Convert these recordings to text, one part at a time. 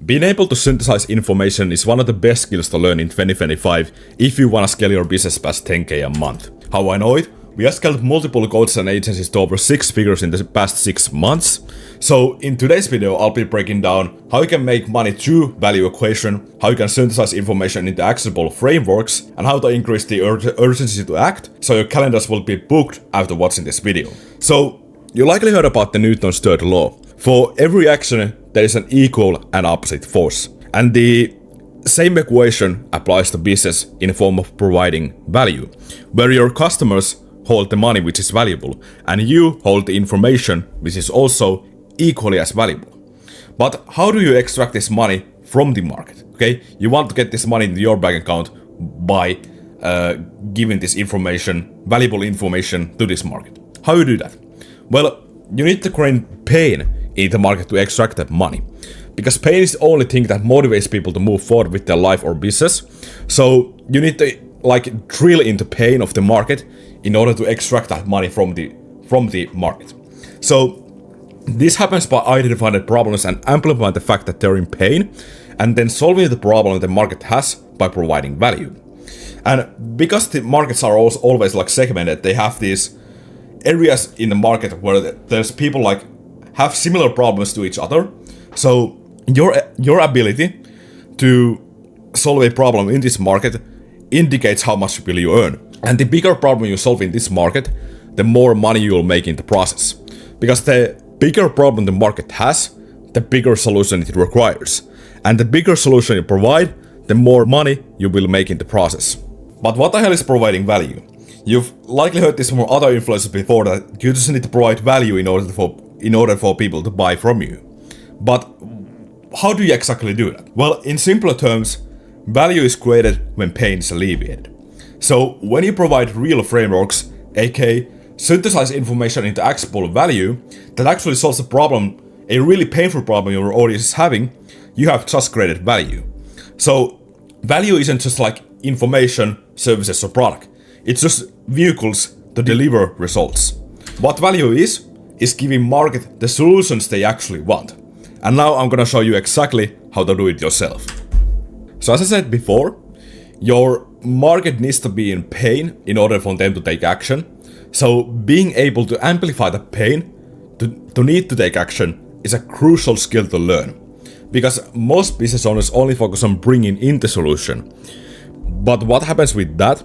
Being able to synthesize information is one of the best skills to learn in 2025 if you want to scale your business past 10k a month. How I know it? We have scaled multiple coaches and agencies to over 6 figures in the past 6 months. So in today's video, I'll be breaking down how you can make money through value equation, how you can synthesize information into actionable frameworks, and how to increase the urgency to act so your calendars will be booked after watching this video. So you likely heard about the Newton's third law. For every action, there is an equal and opposite force. And the same equation applies to business in the form of providing value, where your customers hold the money which is valuable, and you hold the information which is also equally as valuable. But how do you extract this money from the market? Okay, you want to get this money into your bank account by giving this information, valuable information to this market. How you do that? Well, you need to create pain in the market to extract that money, because pain is the only thing that motivates people to move forward with their life or business. So you need to drill into pain of the market in order to extract that money from the market. So this happens by identifying the problems and amplifying the fact that they're in pain, and then solving the problem the market has by providing value. And because the markets are always segmented, they have these areas in the market where there's people have similar problems to each other. So your ability to solve a problem in this market indicates how much will you earn. And the bigger problem you solve in this market, the more money you will make in the process. Because the bigger problem the market has, the bigger solution it requires. And the bigger solution you provide, the more money you will make in the process. But what the hell is providing value? You've likely heard this from other influencers before, that you just need to provide value in order for people to buy from you. But how do you exactly do that? Well, in simpler terms, value is created when pain is alleviated. So when you provide real frameworks, aka synthesize information into actionable value that actually solves a problem, a really painful problem your audience is having, you have just created value. So value isn't just information, services, or product. It's just vehicles to deliver results. What value is giving market the solutions they actually want. And now I'm gonna show you exactly how to do it yourself. So as I said before, your market needs to be in pain in order for them to take action. So being able to amplify the pain to need to take action is a crucial skill to learn. Because most business owners only focus on bringing in the solution. But what happens with that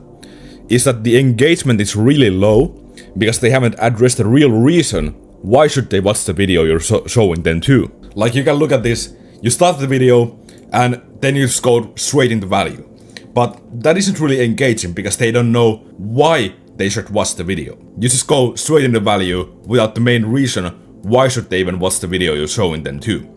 is that the engagement is really low because they haven't addressed the real reason why should they watch the video you're showing them to. You can look at this, you start the video and then you just go straight into value. But that isn't really engaging because they don't know why they should watch the video. You just go straight into value without the main reason why should they even watch the video you're showing them to.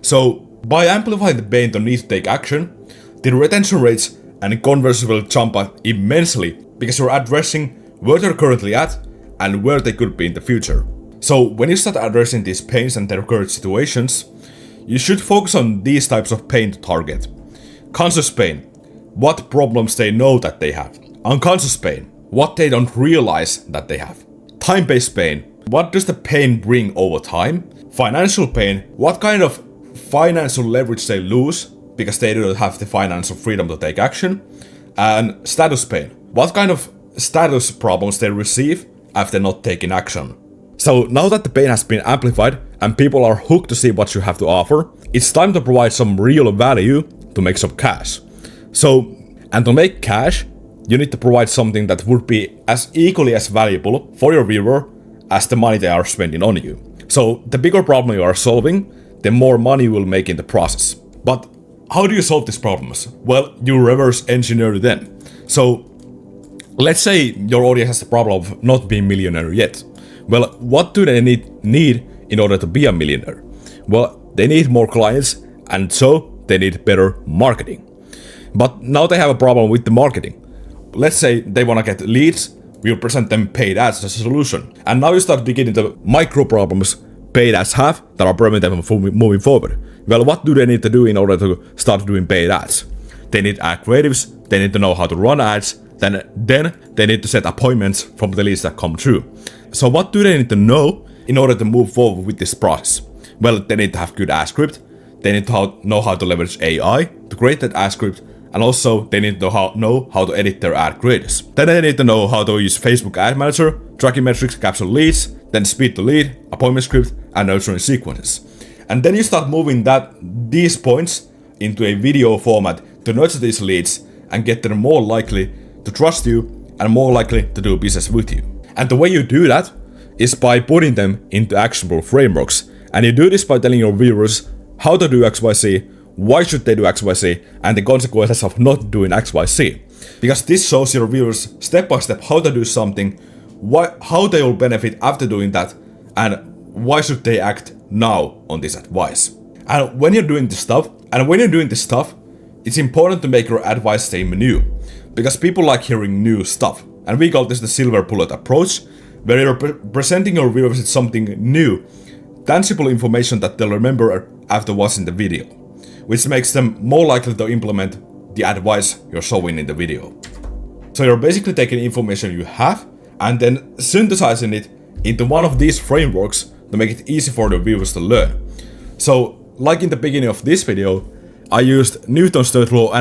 So by amplifying the pain to need to take action, the retention rates and conversion will jump up immensely because you're addressing where they're currently at and where they could be in the future. So when you start addressing these pains and their current situations, you should focus on these types of pain to target. Conscious pain, what problems they know that they have. Unconscious pain, what they don't realize that they have. Time-based pain, what does the pain bring over time? Financial pain, what kind of financial leverage they lose because they don't have the financial freedom to take action. And status pain, what kind of status problems they receive after not taking action. So now that the pain has been amplified and people are hooked to see what you have to offer, it's time to provide some real value to make some cash. And to make cash, you need to provide something that would be as equally as valuable for your viewer as the money they are spending on you. So the bigger problem you are solving, the more money you will make in the process. But how do you solve these problems? Well, you reverse engineer them. So let's say your audience has the problem of not being millionaire yet. Well, what do they need in order to be a millionaire? Well, they need more clients, and so they need better marketing. But now they have a problem with the marketing. Let's say they want to get leads, we'll present them paid ads as a solution. And now you start digging into micro problems paid ads have that are preventing them from moving forward. Well, what do they need to do in order to start doing paid ads? They need ad creatives, they need to know how to run ads, then they need to set appointments from the leads that come through. So what do they need to know in order to move forward with this process? Well, they need to have good ad script, they need to know how to leverage AI to create that ad script, and also they need to know how to edit their ad creatives. Then they need to know how to use Facebook Ad Manager, tracking metrics, capture leads, then speed to lead, appointment script, and nurturing sequences. And then you start moving these points into a video format to nurture these leads and get them more likely to trust you and more likely to do business with you. And the way you do that is by putting them into actionable frameworks. And you do this by telling your viewers how to do XYZ, why should they do XYZ, and the consequences of not doing XYZ. Because this shows your viewers step by step how to do something, how they will benefit after doing that, and why should they act now on this advice. And when you're doing this stuff, it's important to make your advice stay new. Because people like hearing new stuff. And we call this the silver bullet approach, where you're presenting your viewers with something new, tangible information that they'll remember after watching the video, which makes them more likely to implement the advice you're showing in the video. So you're basically taking information you have and then synthesizing it into one of these frameworks to make it easy for the viewers to learn. So, like in the beginning of this video, I used Newton's third law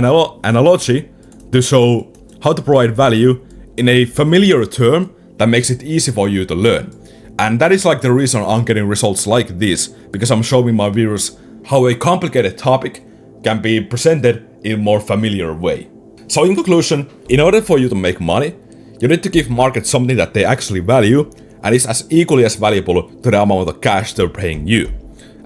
analogy to show how to provide value in a familiar term that makes it easy for you to learn. And that is like the reason I'm getting results like this, because I'm showing my viewers how a complicated topic can be presented in a more familiar way. So in conclusion, in order for you to make money, you need to give market something that they actually value and is as equally as valuable to the amount of cash they're paying you.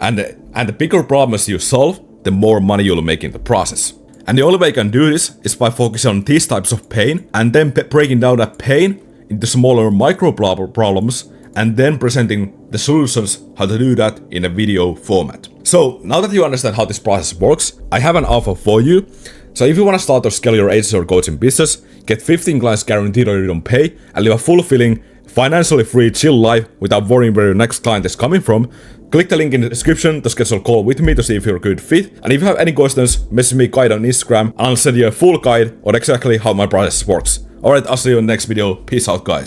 And the bigger problems you solve, the more money you'll make in the process. And the only way you can do this is by focusing on these types of pain and then breaking down that pain into smaller micro problems and then presenting the solutions how to do that in a video format. So now that you understand how this process works, I have an offer for you. So if you want to start or scale your agency or coaching business, get 15 clients guaranteed or you don't pay, and live a fulfilling, financially free, chill life without worrying where your next client is coming from, click the link in the description to schedule a call with me to see if you're a good fit. And if you have any questions, message me guide on Instagram and I'll send you a full guide on exactly how my process works. Alright, I'll see you in the next video. Peace out, guys.